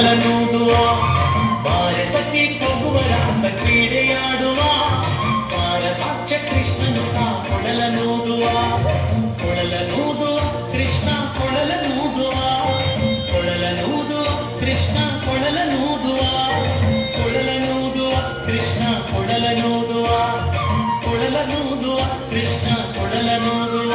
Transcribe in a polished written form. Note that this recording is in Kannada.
ಕೊಳಲನೂದುವ ಬಾರೆ ಸಖಿ ಹೋಗುವರ ಸಕ್ರೀಡೆಯಾಡುವ ಸಾರ ಸಾಕ್ಷ್ಯ ಕೃಷ್ಣನು ಕೊಳಲನೂದುವ ಕೊಳಲನೂದುವ ಕೃಷ್ಣ ಕೊಳಲನೂದುವ ಕೊಳಲನೂದುವ ಕೃಷ್ಣ ಕೊಳಲನೂದುವ ಕೊಳಲನೂದುವ ಕೃಷ್ಣ ಕೊಳಲನೂದುವ ಕೊಳಲನೂದುವ ಕೃಷ್ಣ ಕೊಳಲನೂದುವ